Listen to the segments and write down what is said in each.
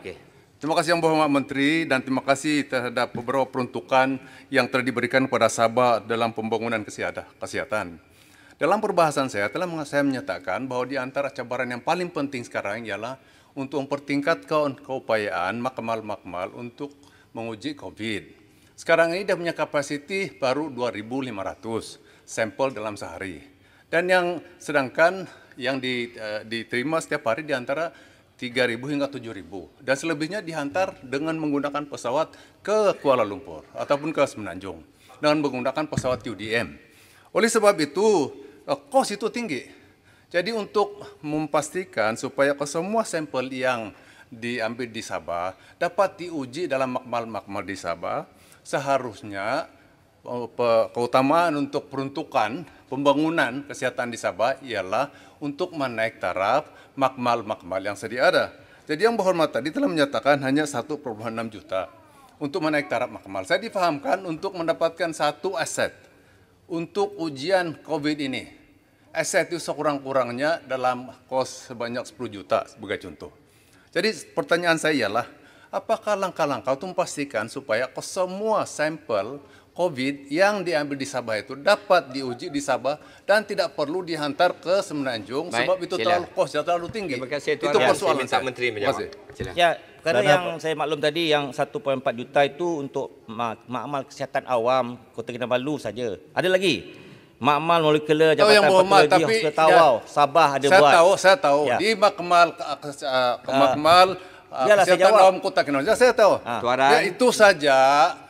Okay. Terima kasih Yang Berhormat Menteri dan terima kasih terhadap beberapa peruntukan yang telah diberikan kepada Sabah dalam pembangunan kesihatan. Dalam perbahasan saya saya menyatakan bahwa di antara cabaran yang paling penting sekarang ialah untuk mempertingkatkan keupayaan makmal untuk menguji COVID. Sekarang ini dia punya kapasiti baru 2.500 sampel dalam sehari. Dan sedangkan yang diterima setiap hari di antara 3.000 hingga 7.000 dan selebihnya dihantar dengan menggunakan pesawat ke Kuala Lumpur ataupun ke Semenanjung dengan menggunakan pesawat UDM. Oleh sebab itu, kos itu tinggi. Jadi untuk memastikan supaya semua sampel yang diambil di Sabah dapat diuji dalam makmal di Sabah, seharusnya keutamaan untuk peruntukan pembangunan kesehatan di Sabah ialah untuk menaik taraf makmal yang sedia ada. Jadi Yang Berhormat tadi telah menyatakan hanya 1,6 juta untuk menaik taraf makmal. Saya difahamkan untuk mendapatkan satu aset untuk ujian COVID ini. Aset itu sekurang-kurangnya dalam kos sebanyak 10 juta sebagai contoh. Jadi pertanyaan saya ialah, apakah langkah-langkah untuk memastikan supaya semua sampel COVID yang diambil di Sabah itu dapat diuji di Sabah dan tidak perlu dihantar ke Semenanjung sebab itu terlalu tinggi. Terima kasih Tuan. Itu persoalan saya minta Menteri menjawab. Ya, kerana yang saya maklum tadi yang 1.4 juta itu untuk makmal kesihatan awam Kota Kinabalu saja. Ada lagi makmal molekular Jabatan Patologi Hospital Tawau, Sabah ada buat. Saya tahu. Ya. Di makmal kesihatan awam Kota Kinabalu. Saya tahu. Ya, itu saja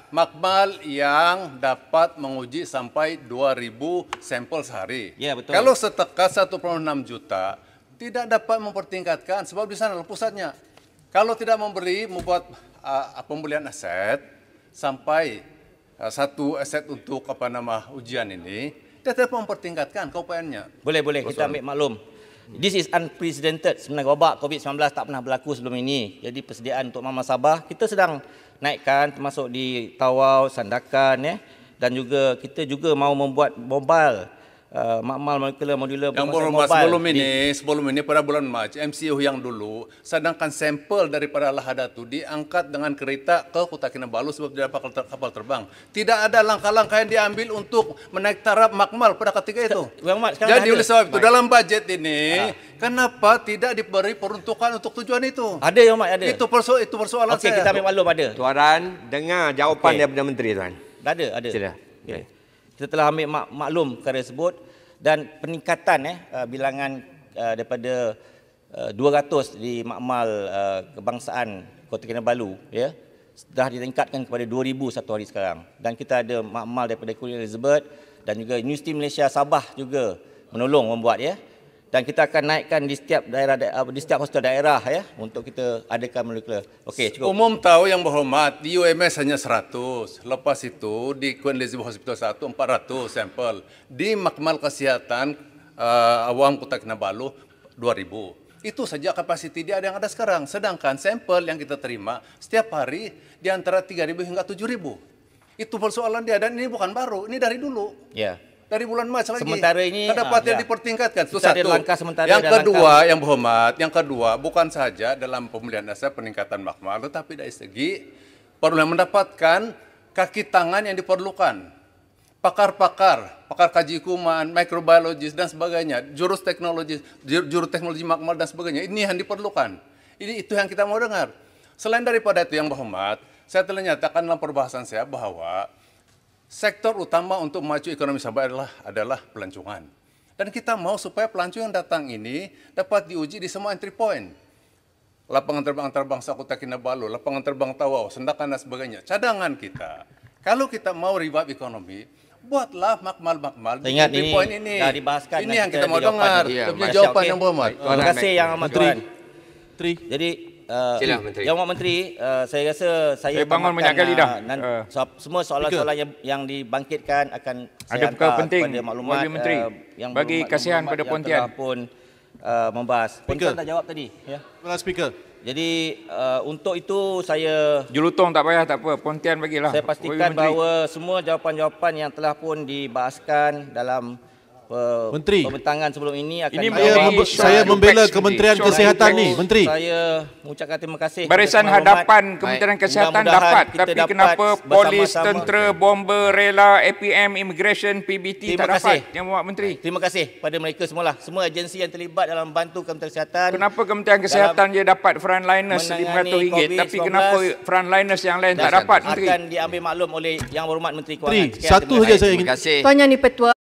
makmal yang dapat menguji sampai 2.000 sampel sehari. Ya, betul. Kalau setekat 1,6 juta, tidak dapat mempertingkatkan sebab di sana pusatnya. Kalau tidak membuat pembelian aset sampai satu aset untuk ujian ini, dia dapat mempertingkatkan keupayaannya. Boleh, kita ambil maklum. This is unprecedented. Sebenarnya wabak COVID-19 tak pernah berlaku sebelum ini. Jadi persediaan untuk Mama Sabah kita sedang naikkan termasuk di Tawau, Sandakan dan juga kita juga mau membuat mobile makmal molekular modular yang berhormat sebelum ini pada bulan Mac MCO yang dulu sedangkan sampel daripada Lahada itu diangkat dengan kereta ke Kota Kinabalu sebab tidak ada kapal terbang. Tidak ada langkah-langkah yang diambil untuk menaik taraf makmal pada ketika itu. Jadi oleh sebab itu dalam budget ini kenapa tidak diberi peruntukan untuk tujuan itu? Ada yang ada. Itu persoalan saya. Okey, kita ambil maklum ada. Tuan, dengar jawapan daripada Menteri Tuan. Ada. Sila. Okay. Kita telah ambil maklum perkara tersebut dan peningkatan bilangan daripada 200 di makmal kebangsaan Kota Kinabalu sudah ditingkatkan kepada 2,000 satu hari sekarang. Dan kita ada makmal daripada Queen Elizabeth dan juga Universiti Malaysia Sabah juga menolong membuat dan kita akan naikkan di setiap daerah di setiap hospital daerah untuk kita adakan molekular. Okey, cukup. Umum tahu Yang Berhormat, di UMS hanya 100. Lepas itu di Queen Elizabeth Hospital 1 400 sampel. Di makmal kesihatan awam Kota Kinabalu 2.000. Itu saja kapasiti dia yang ada sekarang. Sedangkan sampel yang kita terima setiap hari di antara 3.000 hingga 7.000. Itu persoalan dia dan ini bukan baru, ini dari dulu. Ya. Dari bulan Mac lagi. Sementara ini kedapatan dipertingkatkan. Itu satu. Yang kedua, Yang Berhormat, yang kedua bukan saja dalam pembelian aset peningkatan makmal, tetapi dari segi perlu mendapatkan kaki tangan yang diperlukan. Pakar kaji kuman, microbiologis dan sebagainya, juru teknologi makmal dan sebagainya. Ini yang diperlukan. Itu yang kita mau dengar. Selain daripada itu Yang Berhormat, saya telah nyatakan dalam perbahasan saya bahwa sektor utama untuk maju ekonomi Sabah adalah pelancongan. Dan kita mau supaya pelancong yang datang ini dapat diuji di semua entry point. Lapangan terbang antarbangsa Kota Kinabalu, lapangan terbang Tawau, Sandakan dan sebagainya. Cadangan kita. Kalau kita mau revive ekonomi, buatlah makmal di entry point ini. Ini yang kita mau dengar. Jawaban Yang Berhormat. Terima kasih Yang Amat Tuan. Jadi Menteri. Yang Menteri, saya rasa saya bangun banyak kali dah. Semua soalan-soalan yang dibangkitkan akan ada saya perkara hantar penting kepada maklumat Menteri yang bagi kasihan pada Pontian. Pun membahas. Pontian tak jawab tadi. Terima kasih Speaker. Jadi untuk itu saya Jelutong tak payah, tak apa. Pontian bagilah. Saya pastikan bahawa semua jawapan-jawapan yang telah pun dibahaskan dalam Menteri. pembentangan sebelum ini akan Ini Saya membela Apex, Kementerian Menteri. Kesihatan ni, Menteri. Menteri. Saya mengucapkan terima kasih. Barisan kepada Tuan Hadapan Berhormat. Kementerian Kesihatan Mudah-mudahan dapat, kita tapi dapat kenapa polis, bersama-sama. tentera, bomber, rela, APM, immigration, PBT Terima tak kasih. dapat? Yang Muhammad Menteri. Terima kasih pada mereka semualah. Semua agensi yang terlibat dalam bantu Kementerian Kesihatan. Kenapa Kementerian Kesihatan dia dapat frontliners menangani RM500, tapi COVID-19 kenapa frontliners yang lain tak dapat, Menteri? akan diambil maklum oleh Yang Berhormat Menteri Menteri, Kewangan. Sekian, satu terima saja kasih. saya Terima ingin kasih. Tuan Yang di-Pertua.